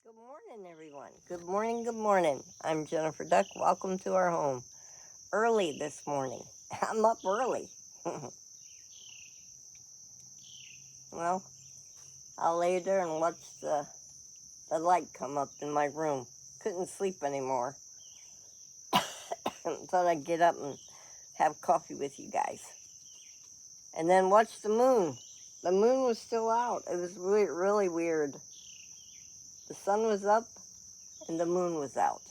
Good morning, everyone. Good morning, good morning. I'm Jennifer Duck. Welcome to our home. Early this morning. I'm up early. Well, I'll lay there and watch the light come up in my room. Couldn't sleep anymore. Thought I'd get up and have coffee with you guys. And then watch the moon. The moon was still out. It was really weird. The sun was up and the moon was out.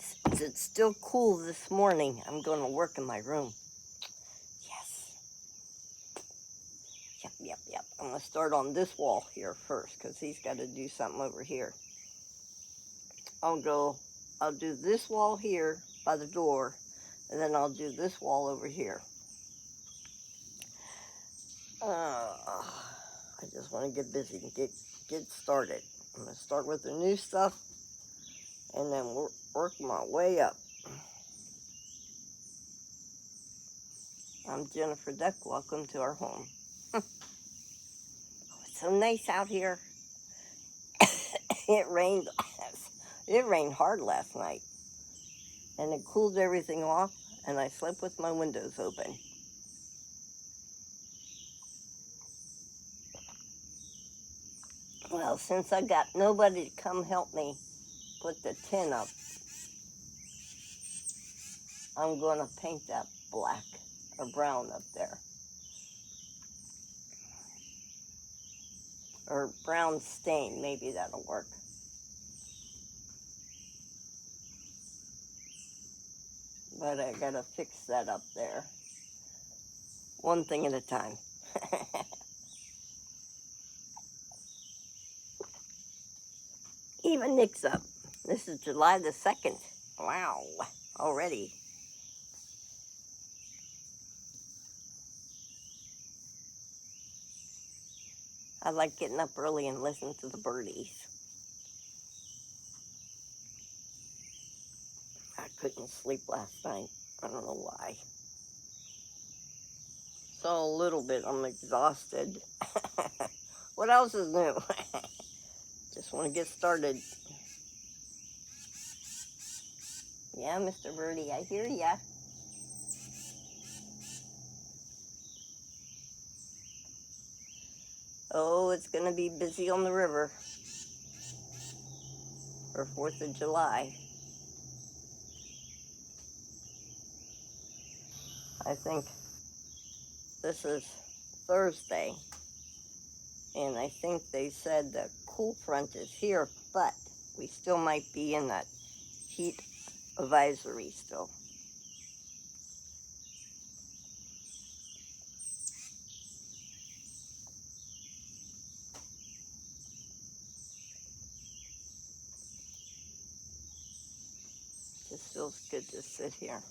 Since it's still cool this morning, I'm going to work in my room. Yes. Yep. I'm going to start on this wall here first because he's got to do something over here. I'll do this wall here by the door, and then I'll do this wall over here. I just want to get busy and get started. I'm going to start with the new stuff and then work my way up. I'm Jennifer Duck. Welcome to our home. It's so nice out here. It rained hard last night, and it cooled everything off, and I slept with my windows open. Well, since I got nobody to come help me put the tin up, I'm going to paint that black or brown up there. Or brown stain, maybe that'll work. But I gotta fix that up there. One thing at a time. Even Nick's up. This is July the 2nd. Wow, already. I like getting up early and listening to the birdies. I couldn't sleep last night. I don't know why. So a little bit, I'm exhausted. What else is new? Just want to get started. Yeah, Mr. Birdie, I hear ya. Oh, it's going to be busy on the river for 4th of July. I think this is Thursday, and I think they said the cool front is here, but we still might be in that heat advisory still. Just feels good to sit here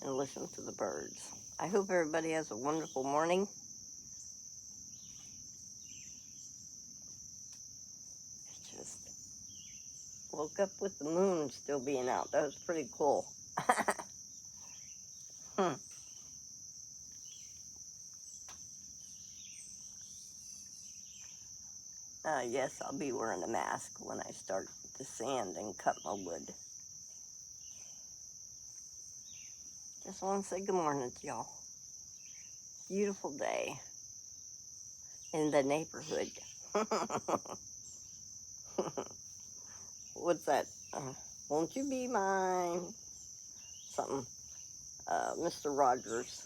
and listen to the birds. I hope everybody has a wonderful morning. Just woke up with the moon still being out. That was pretty cool. Yes, I'll be wearing a mask when I start to sand and cut my wood. Just want to say good morning to y'all. Beautiful day in the neighborhood. What's that? Won't you be mine? Something. Mr. Rogers.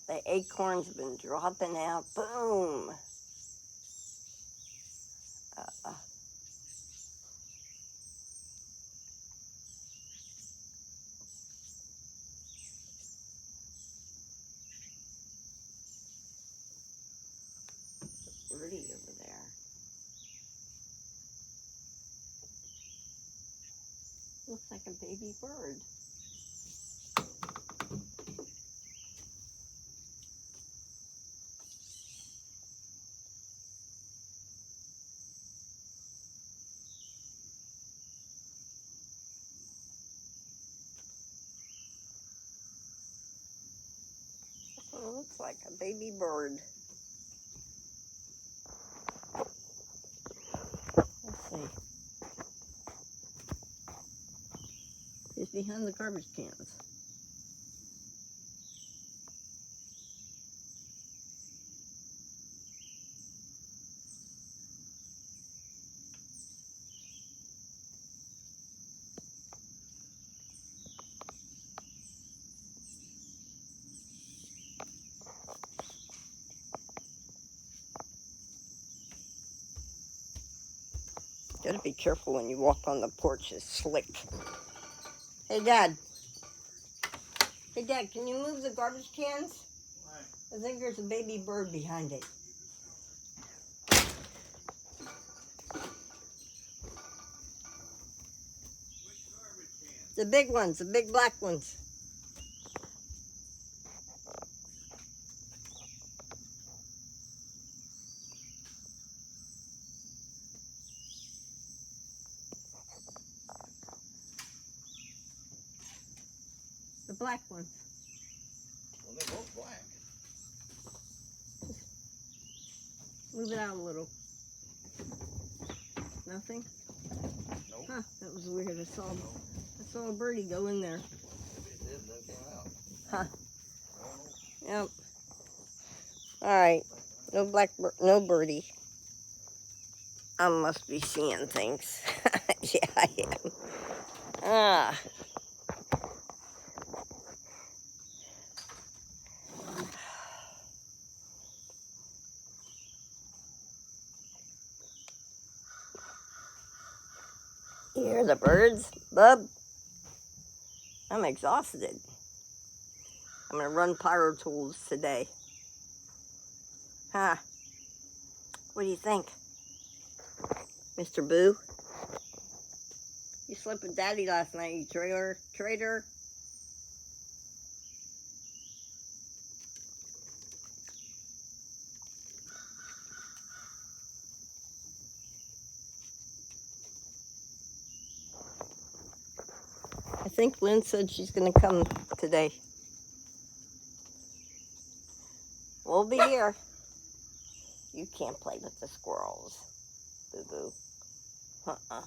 The acorns have been dropping out. Boom. Birdie over there. Looks like a baby bird. Looks like a baby bird. Let's see. He's behind the garbage cans. Gotta be careful when you walk on the porch, it's slick. Hey, Dad. Hey, Dad, can you move the garbage cans? Why? I think there's a baby bird behind it. Which garbage cans? The big ones, the big black ones. The black ones. Well, they're both black. Move it out a little. Nothing? Nope. Huh, that was weird. I saw a birdie go in there. Maybe it did, then came out. Huh. Oh. Yep. Alright. No birdie. I must be seeing things. Yeah, I am. Ah. You hear the birds, bub? I'm exhausted. I'm gonna run Pyro Tools today. Huh? What do you think? Mr. Boo? You slept with Daddy last night, you traitor. I think Lynn said she's gonna come today. We'll be here. You can't play with the squirrels, boo-boo. Uh-uh.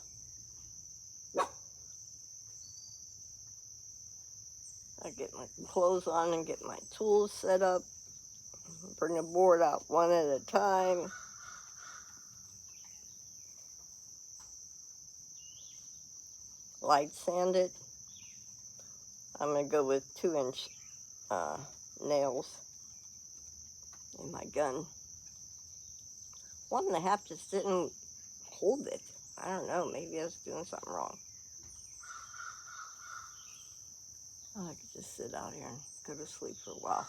I get my clothes on and get my tools set up. Bring the board out one at a time. Light sand it. I'm going to go with 2-inch nails in my gun. 1.5 just didn't hold it. I don't know, maybe I was doing something wrong. Oh, I could just sit out here and go to sleep for a while.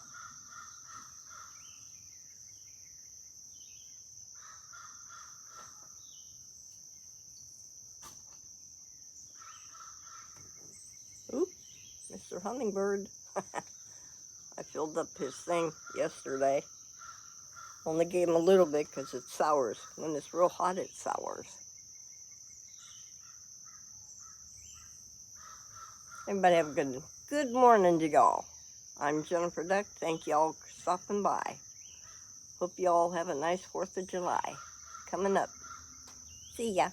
Oop, Mr. Hummingbird. I filled up his thing yesterday. Only gave him a little bit because it sours. When it's real hot, it sours. Everybody have a good morning to y'all. I'm Jennifer Duck. Thank y'all for stopping by. Hope y'all have a nice 4th of July coming up. See ya.